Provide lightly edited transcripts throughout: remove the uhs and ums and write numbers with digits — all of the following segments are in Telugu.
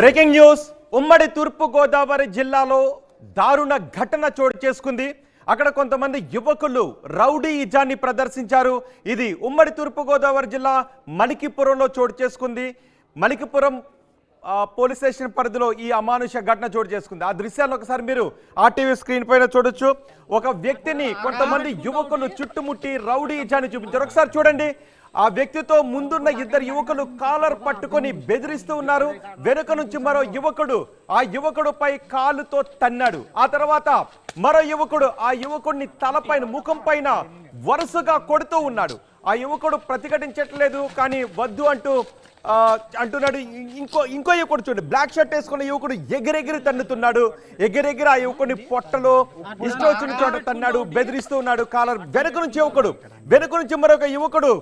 బ్రేకింగ్ న్యూస్ ఉమ్మడి తూర్పు గోదావరి జిల్లాలో దారుణ ఘటన చోటు చేసుకుంది. అక్కడ కొంతమంది యువకులు రౌడీయిజాన్ని ప్రదర్శించారు. ఇది ఉమ్మడి తూర్పు గోదావరి జిల్లా మలికిపురంలో చోటు చేసుకుంది. మలికిపురం పోలీస్ స్టేషన్ పరిధిలో ఈ అమానుష ఘటన చోటు చేసుకుంది. ఆ దృశ్యాలను ఒకసారి మీరు ఆర్టీవీ స్క్రీన్ పైన చూడొచ్చు. ఒక వ్యక్తిని కొంతమంది యువకులు చుట్టుముట్టి రౌడీయిజాన్ని చూపించారు. ఒకసారి చూడండి. ఆ వ్యక్తితో ముందున్న ఇద్దరు యువకులు కాలర్ పట్టుకొని బెదిరిస్తూ ఉన్నారు. వెనుక నుంచి మరో యువకుడు ఆ యువకుడిపై కాలుతో తన్నాడు. ఆ తర్వాత మరో యువకుడు ఆ యువకుడిని తలపైన ముఖం పైన వరుసగా కొడుతూ ఉన్నాడు. ఆ యువకుడు ప్రతిఘటించట్లేదు, కానీ వద్దు అంటున్నాడు. ఇంకో యువకుడు చూడండి, బ్లాక్ షర్ట్ వేసుకున్న యువకుడు ఎగిరెగిరి తన్నుతున్నాడు. ఎగిరెగిరి ఆ యువకుడిని పొట్టలో ఇష్టం వచ్చిన చోట తన్నాడు, బెదిరిస్తూ ఉన్నాడు. కాలర్ వెనుక నుంచి మరొక యువకుడు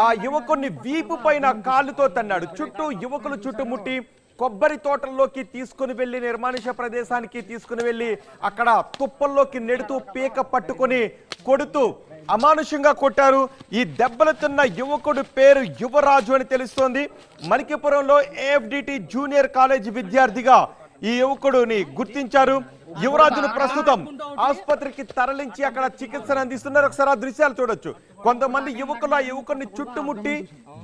ఆ యువకుడిని వీపు పైన కాలుతో తన్నాడు. యువకులు చుట్టుముట్టి కొబ్బరి తోటల్లోకి తీసుకుని వెళ్ళి నిర్మానుష ప్రదేశానికి తీసుకుని వెళ్ళి అక్కడ తుప్పల్లోకి నెడుతూ పీక పట్టుకొని కొడుతూ అమానుషంగా కొట్టారు. ఈ దెబ్బలుతున్న యువకుడు పేరు యువరాజు అని తెలుస్తోంది. మలికిపురంలో ఏఎఫ్డిటి జూనియర్ కాలేజ్ విద్యార్థిగా ఈ యువకుడిని గుర్తించారు. యువరాజును ప్రస్తుతం ఆసుపత్రికి తరలించి అక్కడ చికిత్సను అందిస్తున్నారు. ఒకసారి ఆ దృశ్యాలు చూడొచ్చు. కొంతమంది యువకులు ఆ యువకుడిని చుట్టుముట్టి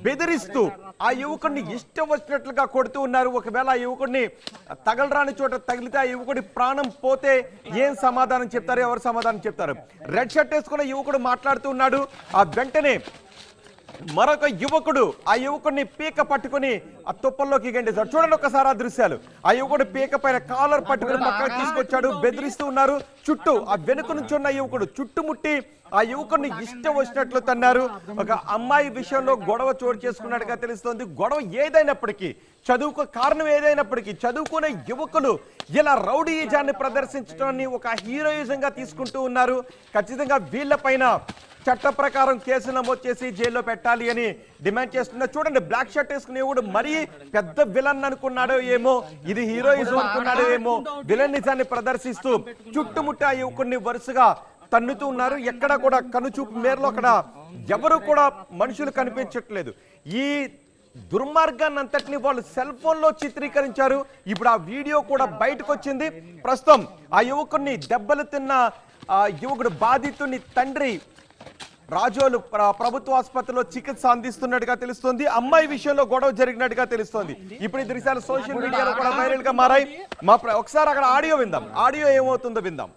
బెదిరిస్తూ ఆ యువకుడిని ఇష్టం వచ్చినట్లుగా కొడుతూ ఉన్నారు. ఒకవేళ ఆ యువకుడిని తగలరాని చోట తగిలితే ఆ యువకుడి ప్రాణం పోతే ఏం సమాధానం చెప్తారు, ఎవరు సమాధానం చెప్తారు? రెడ్ షర్ట్ వేసుకున్న యువకుడు మాట్లాడుతూ ఉన్నాడు. ఆ వెంటనే మరొక యువకుడు ఆ యువకుడిని పీక పట్టుకుని ఆ తుప్పల్లోకి గంటేశాడు. చూడండి ఒకసారి ఆ దృశ్యాలు. ఆ యువకుడు పీక పైన కాలర్ పట్టుకుని పక్కన తీసుకొచ్చాడు, బెదిరిస్తూ ఉన్నారు. ఆ వెనుక నుంచి ఉన్న యువకుడు చుట్టుముట్టి ఆ యువకుడిని ఇష్టం వచ్చినట్లు తన్నారు. ఒక అమ్మాయి విషయంలో గొడవ చోటు చేసుకున్నట్టుగా తెలుస్తోంది. గొడవ ఏదైనప్పటికీ, కారణం ఏదైనప్పటికీ చదువుకునే యువకులు ఇలా రౌడీయిజాన్ని ప్రదర్శించడాన్ని ఒక హీరోయిజంగా తీసుకుంటూ ఉన్నారు. ఖచ్చితంగా వీళ్ళపైన చట్ట ప్రకారం కేసు నమోదు చేసి జైల్లో పెట్టాలి అని డిమాండ్ చేస్తున్నారు. చూడండి, బ్లాక్ షర్ట్ వేసుకునే కూడా మరీ పెద్ద విలన్ అనుకున్నాడో ఏమో, ఇది హీరోయిజం అనుకున్నాడో ఏమో, విలనిజాన్ని ప్రదర్శిస్తూ చుట్టుముట్టి ఆ యువకుడిని వరుసగా తన్నుతూ ఉన్నారు. ఎక్కడ కూడా కనుచూపు మేరలో అక్కడ ఎవరు కూడా మనుషులు కనిపించట్లేదు. ఈ దుర్మార్గాన్ని అంతటిని వాళ్ళు సెల్ ఫోన్లో చిత్రీకరించారు. ఇప్పుడు ఆ వీడియో కూడా బయటకు వచ్చింది. ప్రస్తుతం ఆ యువకుడిని దెబ్బలు తిన్న ఆ యువకుడు బాధితుని తండ్రి రాజోలు ప్రభుత్వ ఆసుపత్రిలో చికిత్స అందిస్తున్నట్టుగా తెలుస్తోంది. అమ్మాయి విషయంలో గొడవ జరిగినట్టుగా తెలుస్తోంది. ఇప్పుడు ఈ దృశ్యాలు సోషల్ మీడియాలో కూడా వైరల్ గా మారాయి. ఒకసారి అక్కడ ఆడియో విందాం. ఆడియో ఏమవుతుందో విందాం.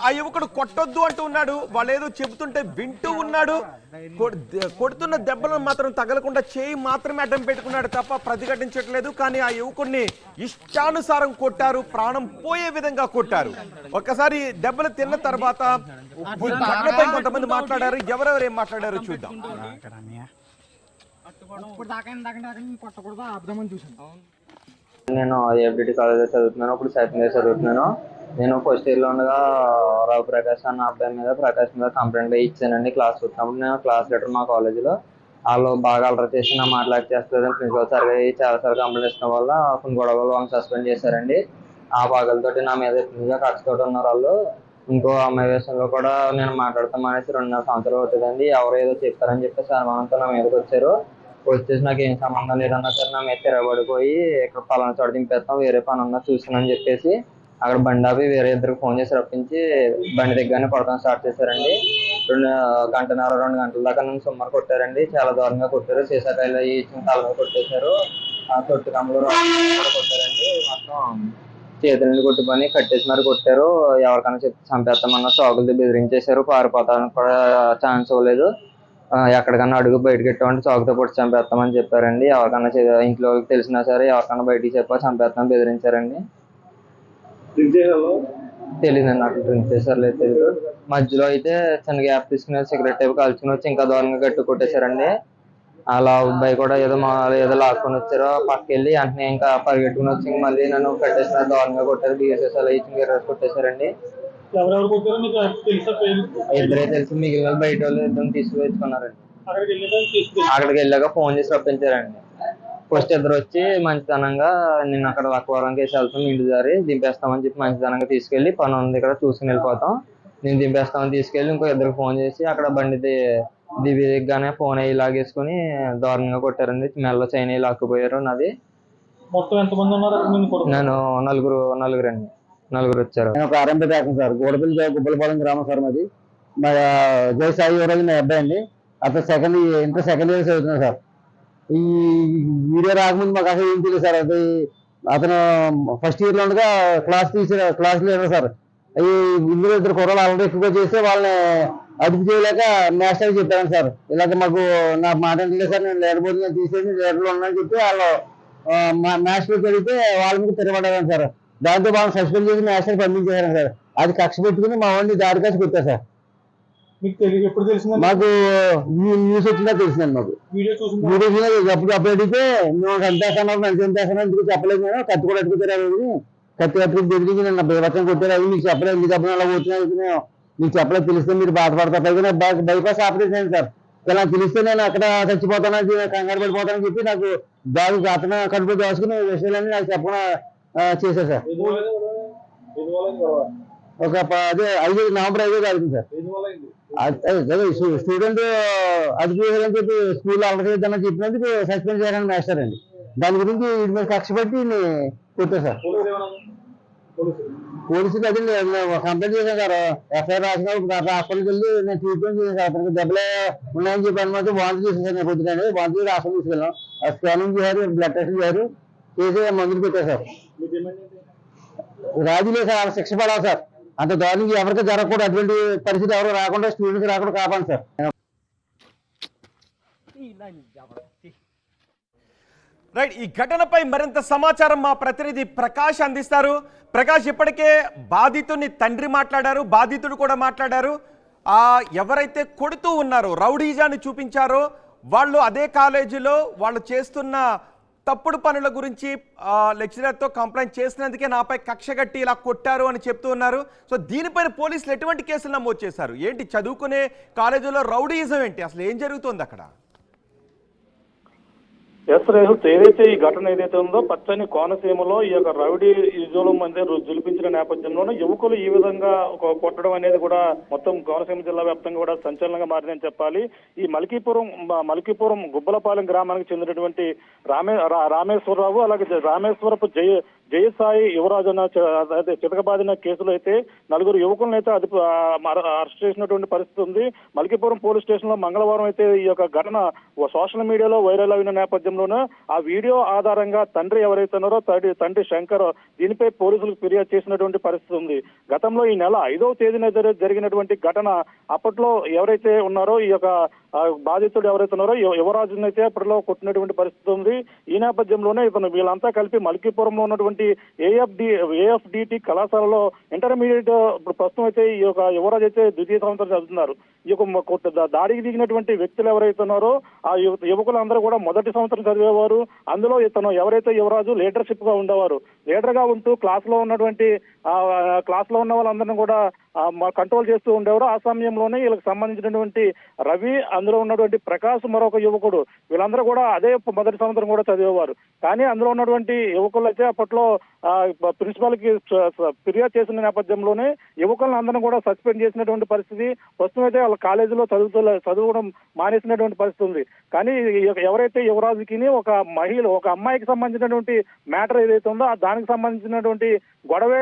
ఆ యువకుడు కొట్టొద్దు అంటూ ఉన్నాడు. వాళ్ళు ఏదో చెబుతుంటే వింటూ ఉన్నాడు. కొడుతున్న దెబ్బలను మాత్రం తగలకుండా చేయి మాత్రమే అడ్డం పెట్టుకున్నాడు తప్ప ప్రతిఘటించట్లేదు. కానీ ఆ యువకుడిని ఇష్టానుసారం కొట్టారు, ప్రాణం పోయే విధంగా కొట్టారు. ఒక్కసారి దెబ్బలు తిన్న తర్వాత ఈ ఘటనపై కొంతమంది మాట్లాడారు. ఎవరెవరు ఏం మాట్లాడారో చూద్దాం. నేను ఏఎఫ్డిటి కాలేజ్ చదువుతున్నాను. ఇప్పుడు సెకండ్ ఇయర్ చదువుతున్నాను. నేను ఫస్ట్ ఇయర్లో ఉండగా రావు ప్రకాష్ అన్న అబ్బాయి మీద కంప్లైంట్ ఇచ్చానండి. క్లాస్ వచ్చినప్పుడు నేను క్లాస్ లీడర్ మా కాలేజీలో. వాళ్ళు బాగా అలర్ చేసి నా మాట్లాడి చేస్తలేదని ప్రిన్సిపల్ సార్ చాలాసార్లు కంప్లైంట్ ఇచ్చడం వల్ల కొన్ని గొడవలు వాళ్ళని సస్పెండ్ చేశారండి. ఆ బాధలతోటి నా మీద ఎక్కువగా కష్టతోటి ఉన్నారు వాళ్ళు. ఇంకో అమ్మాయి విషయంలో కూడా నేను మాట్లాడతాం అనేసి 2.5 సంవత్సరాలు అవుతుందండి. ఎవరు ఏదో చెప్తారని చెప్పేసి అనుమానంతో నా మీదకి వచ్చారు. వచ్చేసి నాకు ఏం సంబంధం లేదన్నా సరే నా మీద తిరగబడిపోయి ఇక్కడ పలానా చోట దింపేస్తాం, వేరే పని ఉన్నా చూసానని చెప్పేసి అక్కడ బండి ఆపి వేరే ఇద్దరికి ఫోన్ చేసి రప్పించి బండి దగ్గరనే కొడతాం స్టార్ట్ చేశారండి. 2 గంటల దాకా నన్ను సుమారు కొట్టారండి. చాలా దారుణంగా కొట్టారు. సీసాకాయలు ఇచ్చిన తల మీద కొట్టేశారు. ఆ తొట్టు కమ్మలు కొట్టారండి. మొత్తం చేతుల నుండి కొట్టి పని కట్టేసి మరి కొట్టారు. ఎవరికైనా చెప్పి చంపేస్తామన్నా చాకులతో బెదిరించేశారు. పారిపోతానికి కూడా ఛాన్స్ ఇవ్వలేదు. ఎక్కడికన్నా అడుగు బయటకు ఎట్టామంటే చాకుతో పొట్టి చంపేస్తామని చెప్పారండి. ఎవరికన్నా ఇంట్లో తెలిసినా సరే ఎవరికన్నా బయటికి చెప్పా చంపేస్తామని బెదిరించారండి. తెలీదండి, నాకు డ్రింక్ చేశారు లేదు తెలీదు. మధ్యలో అయితే చిన్న గ్యాప్ తీసుకుని సిగరెట్ టైపు కాల్చుకుని వచ్చి ఇంకా దూరంగా గట్టి కొట్టేశారండి. అలా అబ్బాయి కూడా ఏదో లాక్కొని వచ్చారో పక్కకి వెళ్ళి వెంటనే ఇంకా పరిగెట్టుకుని వచ్చి మళ్ళీ నన్ను కట్టేసిన దూరంగా కొట్టారు. బిఎస్ఎస్ అలా ఇచ్చి కొట్టేశారండి. ఇద్దరే తెలుసు, మిగిలిన బయట వాళ్ళు ఇద్దరు తీసుకువచ్చుకున్నారండి. అక్కడికి వెళ్ళాక ఫోన్ చేసి రప్పించారండి. ఫస్ట్ ఇద్దరు వచ్చి మంచితనంగా నేను అక్కడ లక్కవరం కేసు వెళ్తాం, ఇంటి దారి దింపేస్తామని చెప్పి మంచితనంగా తీసుకెళ్లి పని ఉంది ఇక్కడ చూసుకుని వెళ్ళిపోతాం, నేను దింపేస్తామని తీసుకెళ్ళి ఇంకో ఇద్దరికి ఫోన్ చేసి అక్కడ బండి దిగగానే ఫోన్ అయ్యి లాగేసుకుని దారుణంగా కొట్టారండి. మెల్ల చైన్ అయ్యి లాక్కుపోయారు నాది. మొత్తం ఎంతమంది ఉన్నారు? నేను నలుగురు వచ్చారు. నేను ఒక ఆర్ఎంపీ డాక్టర్ సార్. గోడపల్లి గుబ్బలపాలెం గ్రామం సార్ మాది. మా జై సాయి యువరాజు నా అబ్బాయి అండి. అతను ఇంటర్ సెకండ్ ఇయర్ చదువుతున్నాను సార్. ఈ వీడియో రాకముందు మాకు అసలు ఏం తెలియదు సార్. అది అతను ఫస్ట్ ఇయర్ లో ఉండగా క్లాస్ లీడర్ సార్. ఈ ఇందులో ఇద్దరు కుర్రలు ఆల్రెడీ ఎక్కువగా చేస్తే వాళ్ళని అదుపు చేయలేక నేషనల్ చెప్పాను సార్. ఇలాగ మాకు నా మాట లేదు సార్, నేను లేకపోతే తీసేసి లీడర్లో ఉన్నానని చెప్పి వాళ్ళు నేషనల్ జరిగితే వాళ్ళ మీద తిరగబడ్డాను సార్. దాంతో వాళ్ళని సస్పెండ్ చేసి నేషనల్ పంపించేశారు సార్. అది కక్ష పెట్టుకుని మా వాడిని దారి కాసి కొట్టారు సార్. మీకు తెలియదు, ఎప్పుడు తెలిసింది? మాకు న్యూస్ వచ్చినా తెలిసిందండి. మాకు వీడియో అప్పుడు అడిగితే మేము చంపేస్తాను ఎందుకు చెప్పలేదు. నేను కత్తి కూడా అట్టుకుతారు, కత్తి కట్టుకుని తిరిగి నన్ను బీభత్సం కొట్టారు. అవి మీకు చెప్పలేదు, ఎందుకు చెప్పిన అలా పోతున్నాయి, మీకు చెప్పలేదు, తెలిస్తే మీరు బాధపడతారు. పైగా బైపాస్ ఆపరేషన్ అయింది సార్. ఇలా తెలిస్తే నేను అక్కడ చచ్చిపోతాను, కంగారు పడిపోతానని చెప్పి నాకు దాని అతను కడుపు దాచుకుని విషయాలన్నీ నాకు చెప్పకుండా చేశారు సార్. ఒక అదే 5 నవంబర్ 5 తారీఖు సార్. స్టూడెంట్ అది చేయాలని చెప్పి స్కూల్ అలర్ట్ చేద్దామని చెప్పినందుకు సస్పెండ్ చేయాలని మాస్టర్ అండి. దాని గురించి వీటి మీద కక్ష పెట్టి కొట్టారు సార్. పోలీసులు అది కంప్లైంట్ చేశాను సార్. ఎఫ్ఐఆర్ రాసిన హాస్పిటల్కి వెళ్ళి నేను ట్రీట్మెంట్ చేశాను సార్. అతనికి దెబ్బలే ఉన్నాయని చెప్పి అనమాట వాంతి చేసేసాను. నేను పొద్దున వాంతి చేసి హాస్పిటల్ తీసుకెళ్ళాం. స్కానింగ్ చేశారు, బ్లడ్ టెస్ట్ చేశారు, చేసి మందులు పెట్టారు సార్. రాజులే సార్, శిక్ష పడాలి సార్. అంత దారుణంగా ఎవరికి జరగకూడదు, అటువంటి పరిస్థితి ఎవరు రాకుండా స్టూడెంట్స్ రాకుండా కాపాడు సార్. రైట్, ఈ ఘటనపై మరింత సమాచారం మా ప్రతినిధి ప్రకాష్ అందిస్తారు. ప్రకాష్, ఇప్పటికే బాధితుని తండ్రి మాట్లాడారు, బాధితుడు కూడా మాట్లాడారు. ఎవరైతే కొడుతూ ఉన్నారో, రౌడీజాన్ని చూపించారో వాళ్ళు అదే కాలేజీలో వాళ్ళు చేస్తున్న తప్పుడు పనుల గురించి లెక్చరర్తో కంప్లైంట్ చేసినందుకే నాపై కక్ష కట్టి ఇలా కొట్టారు అని చెప్తూ ఉన్నారు. సో దీనిపైన పోలీసులు ఎటువంటి కేసులు నమోదు చేశారు? ఏంటి చదువుకునే కాలేజీలో రౌడీయిజం ఏంటి, అసలు ఏం జరుగుతుంది అక్కడ? ఏదైతే ఈ ఘటన ఏదైతే ఉందో పచ్చని కోనసీమలో ఈ యొక్క రౌడీ యుజువలం మధ్య జులిపించిన నేపథ్యంలోనే యువకులు ఈ విధంగా కొట్టడం అనేది కూడా మొత్తం కోనసీమ జిల్లా వ్యాప్తంగా కూడా సంచలనంగా మారిందని చెప్పాలి. ఈ మలికీపురం గుబ్బలపాలెం గ్రామానికి చెందినటువంటి రామేశ్వరరావు, అలాగే రామేశ్వరపు జయసాయి యువరాజు అన్న చితకబాదిన కేసులో అయితే 4 యువకులను అయితే అరెస్ట్ చేసినటువంటి పరిస్థితి ఉంది. మలికీపురం పోలీస్ స్టేషన్ లో మంగళవారం అయితే ఈ యొక్క ఘటన సోషల్ మీడియాలో వైరల్ అయిన నేపథ్యంలోనే ఆ వీడియో ఆధారంగా తండ్రి ఎవరైతే ఉన్నారో తండ్రి శంకర్ దీనిపై పోలీసులకు ఫిర్యాదు చేసినటువంటి పరిస్థితి ఉంది. గతంలో ఈ నెల 5వ తేదీన జరిగినటువంటి ఘటన, అప్పట్లో ఎవరైతే ఉన్నారో ఈ యొక్క బాధితుడు ఎవరైతే ఉన్నారో యువరాజును అయితే అప్పట్లో కొట్టినటువంటి పరిస్థితి ఉంది. ఈ నేపథ్యంలోనే వీళ్ళంతా కలిపి మలికీపురంలో ఉన్నటువంటి ఏఎఫ్డిటి కళాశాలలో ఇంటర్మీడియట్ ప్రస్తుతం అయితే ఈ యొక్క యువరాజు అయితే 2వ సంవత్సరం చదువుతున్నారు. ఈ యొక్క దాడికి దిగినటువంటి వ్యక్తులు ఎవరైతే ఉన్నారో ఆ యువకులందరూ కూడా 1వ సంవత్సరం చదివేవారు. అందులో ఇతను ఎవరైతే యువరాజు లీడర్షిప్ గా ఉండేవారు. లీడర్ గా ఉంటూ క్లాస్ లో ఉన్న వాళ్ళందరినీ కూడా కంట్రోల్ చేస్తూ ఉండేవారు. ఆ సమయంలోనే వీళ్ళకి సంబంధించినటువంటి రవి, అందులో ఉన్నటువంటి ప్రకాష్, మరొక యువకుడు, వీళ్ళందరూ కూడా అదే 1వ సంవత్సరం కూడా చదివేవారు. కానీ అందులో ఉన్నటువంటి యువకులు అయితే అప్పట్లో ప్రిన్సిపాల్ కి ఫిర్యాదు చేసిన నేపథ్యంలోనే యువకులను అందరినీ కూడా సస్పెండ్ చేసినటువంటి పరిస్థితి. ప్రస్తుతం అయితే వాళ్ళ కాలేజీలో చదువుకోవడం మానేసినటువంటి పరిస్థితి ఉంది. కానీ ఎవరైతే యువరాజుకి ఒక అమ్మాయికి సంబంధించినటువంటి మ్యాటర్ ఏదైతే ఉందో దానికి సంబంధించినటువంటి గొడవే,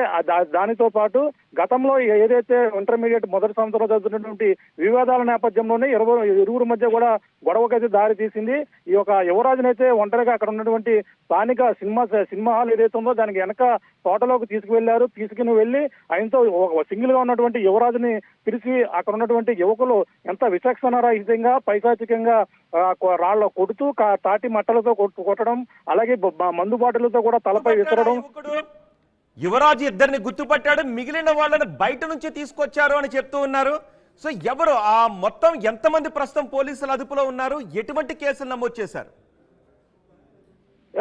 దానితో పాటు గతంలో ఏదైతే ఇంటర్మీడియట్ 1వ సంవత్సరంలో చదువుతున్నటువంటి వివాదాల నేపథ్యంలోనే ఇరువురు మధ్య కూడా గొడవకైతే దారి తీసింది. ఈ యొక్క యువరాజునైతే ఒంటరిగా అక్కడ ఉన్నటువంటి స్థానిక సినిమా హాల్ ఏదైతే ఉందో దానికి వెనక తోటలోకి తీసుకుని వెళ్లి ఆయనతో సింగిల్ గా ఉన్నటువంటి యువరాజుని పిలిచి అక్కడ ఉన్నటువంటి యువకులు ఎంత విచక్షణారహితంగా పైశాచికంగా రాళ్ల కొడుతూ తాటి మట్టలతో కొట్టడం, అలాగే మందు బాటిలతో కూడా తలపై విసరడం. యువరాజు ఇద్దరిని గుర్తుపట్టాడు, మిగిలిన వాళ్ళని బయట నుంచి తీసుకొచ్చారు అని చెప్తూ ఉన్నారు. సో ఎవరు మొత్తం ఎంతమంది ప్రస్తుతం పోలీసుల అదుపులో ఉన్నారు, ఎటువంటి కేసులు నమోదు చేశారు?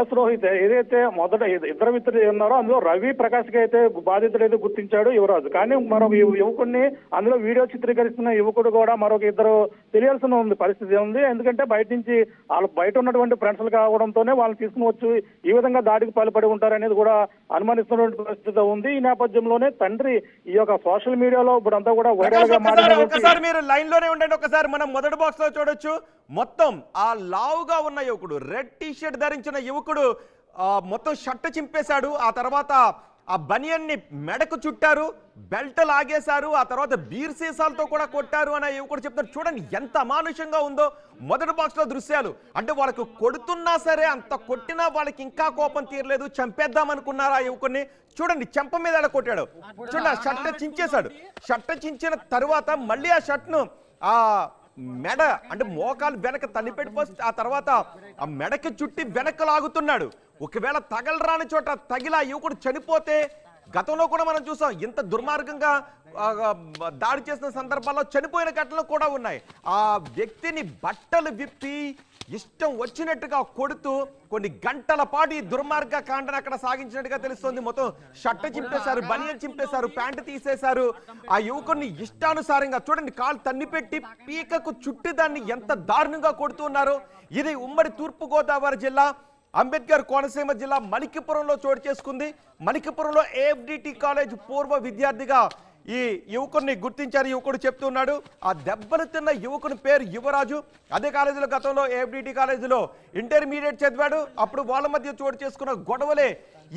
ఎస్ రోహిత్, ఏదైతే మొదట ఇద్దరు మిత్రులు ఉన్నారో అందులో రవి ప్రకాష్ కి అయితే బాధితుడు అయితే గుర్తించాడు యువరాజు. కానీ మరొక యువకుడిని అందులో వీడియో చిత్రీకరిస్తున్న యువకుడు కూడా మరొక ఇద్దరు తెలియాల్సిన పరిస్థితి ఉంది. ఎందుకంటే బయట నుంచి వాళ్ళు బయట ఉన్నటువంటి ఫ్రెండ్స్ కావడంతోనే వాళ్ళని తీసుకుని వచ్చి ఈ విధంగా దాడికి పాల్పడి ఉంటారనేది కూడా అనుమానిస్తున్నటువంటి పరిస్థితి ఉంది. ఈ నేపథ్యంలోనే తండ్రి ఈ యొక్క సోషల్ మీడియాలో ఇప్పుడంతా కూడా వైరల్ గా ఒకసారి మీరు లైన్ లోనే ఉండండి. ఒకసారి మనం మొదటి బాక్స్ లో చూడొచ్చు. మొత్తం ఆ లావుగా ఉన్న యువకుడు, రెడ్ టీ షర్ట్ ధరించిన యువకుడు మొత్తం షర్ట్ చింపేశాడు. ఆ తర్వాత ఆ బనియన్ని మెడకు చుట్టారు, బెల్ట్ లాగేశారు, ఆ తర్వాత బీర్ సీసాలతో కూడా కొట్టారు అని యువకుడు చెప్తారు. చూడండి ఎంత అమానుషంగా ఉందో మొదటి బాక్స్ లో దృశ్యాలు. అంటే వాళ్ళకు కొడుతున్నా సరే, అంత కొట్టినా వాళ్ళకి ఇంకా కోపం తీరలేదు, చంపేద్దాం అనుకున్నారు ఆ యువకుడిని. చూడండి చెంప మీద ఎలా కొట్టాడు. చూడండి షర్ట్ చించేశాడు. షర్ట్ చించిన తర్వాత మళ్ళీ ఆ షర్ట్ను ఆ మెడ అంటే మోకాలు వెనక తన్నిపెట్టి ఫస్ట్, ఆ తర్వాత ఆ మెడకి చుట్టి వెనక్కి లాగుతున్నాడు. ఒకవేళ తగలరాని చోట తగిలి ఆ యువకుడు చనిపోతే, గతంలో కూడా మనం చూసాం ఇంత దుర్మార్గంగా దాడి చేసిన సందర్భాల్లో చనిపోయిన ఘటనలు కూడా ఉన్నాయి. ఆ వ్యక్తిని బట్టలు విప్పి ఇష్టం వచ్చినట్టుగా కొడుతూ కొన్ని గంటల పాటు ఈ దుర్మార్గ కాండను అక్కడ సాగించినట్టుగా తెలుస్తోంది. మొత్తం షర్ట్ చింపేశారు, బనియన్ చింపేశారు, ప్యాంటు తీసేశారు. ఆ యువకుడిని ఇష్టానుసారంగా చూడండి కాలు తన్నిపెట్టి పీకకు చుట్టి దాన్ని ఎంత దారుణంగా కొడుతున్నారు. ఇది ఉమ్మడి తూర్పుగోదావరి జిల్లా అంబేద్కర్ కోనసీమ జిల్లా మలికిపురంలో చోటు చేసుకుంది. మలికిపురంలో ఏఎఫ్డిటి కాలేజ్ పూర్వ విద్యార్థిగా ఈ యువకుడిని గుర్తించారు. యువకుడు చెప్తున్నాడు ఆ దెబ్బలు తిన్న యువకుని పేరు యువరాజు. అదే కాలేజీలో గతంలో ఏఎఫ్డిటి కాలేజీలో ఇంటర్మీడియట్ చదివాడు. అప్పుడు వాళ్ళ మధ్య చోటు చేసుకున్న గొడవలే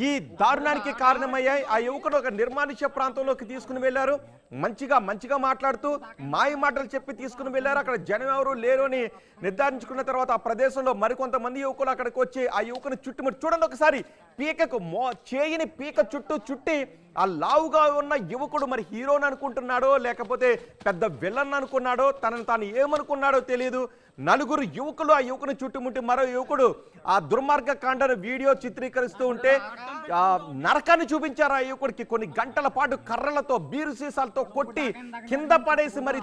ఈ దారుణానికి కారణమయ్యాయి. ఆ యువకుడు ఒక నిర్మానుష్య ప్రాంతంలోకి తీసుకుని వెళ్ళారు. మంచిగా మాట్లాడుతూ మాయ మాటలు చెప్పి తీసుకుని వెళ్ళారు. అక్కడ జనం ఎవరు లేరు అని నిర్ధారించుకున్న తర్వాత ఆ ప్రదేశంలో మరికొంతమంది యువకులు అక్కడికి వచ్చి ఆ యువకుని చుట్టుముట్టి చూడండి ఒకసారి పీకకు చేయిని పీక చుట్టి ఆ లావుగా ఉన్న యువకుడు మరి హీరోని అనుకుంటున్నాడో లేకపోతే పెద్ద విలన్ అనుకున్నాడో, తనను తాను ఏమనుకున్నాడో తెలియదు. నలుగురు యువకులు ఆ యువకుని చుట్టుముట్టి మరో యువకుడు ఆ దుర్మార్గ కాండను వీడియో చిత్రీకరిస్తూ ఉంటే నరకాన్ని చూపించారు. ఆ యువకుడికి కొన్ని గంటల పాటు కర్రలతో బీరు సీసాలతో కొట్టి కింద పడేసి మరి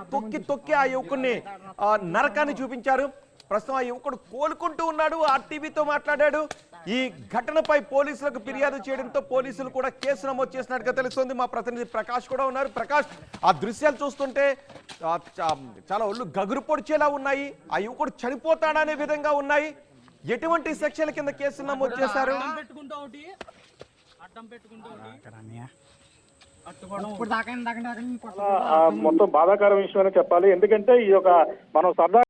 తొక్కి ఆ యువకుడిని నరకాన్ని చూపించారు. ప్రస్తుతం ఆ యువకుడు కోలుకుంటూ ఉన్నాడు. ఆర్టీవీతో మాట్లాడాడు. ఈ ఘటనపై పోలీసులకు ఫిర్యాదు చేయడంతో పోలీసులు కూడా కేసు నమోదు చేసినట్టుగా తెలుస్తుంది. మా ప్రతినిధి ప్రకాష్ కూడా ఉన్నారు. ప్రకాష్, ఆ దృశ్యాలు చూస్తుంటే చాలా ఒళ్ళు గగురు పొడిచేలా ఉన్నాయి. ఆ యువకుడు చనిపోతాడనే విధంగా ఉన్నాయి. ఎటువంటి సెక్షన్ల కింద కేసు నమోదు చేశారు? మొత్తం బాధాకర విషయం అని చెప్పాలి. ఎందుకంటే ఈ యొక్క మనం సరదా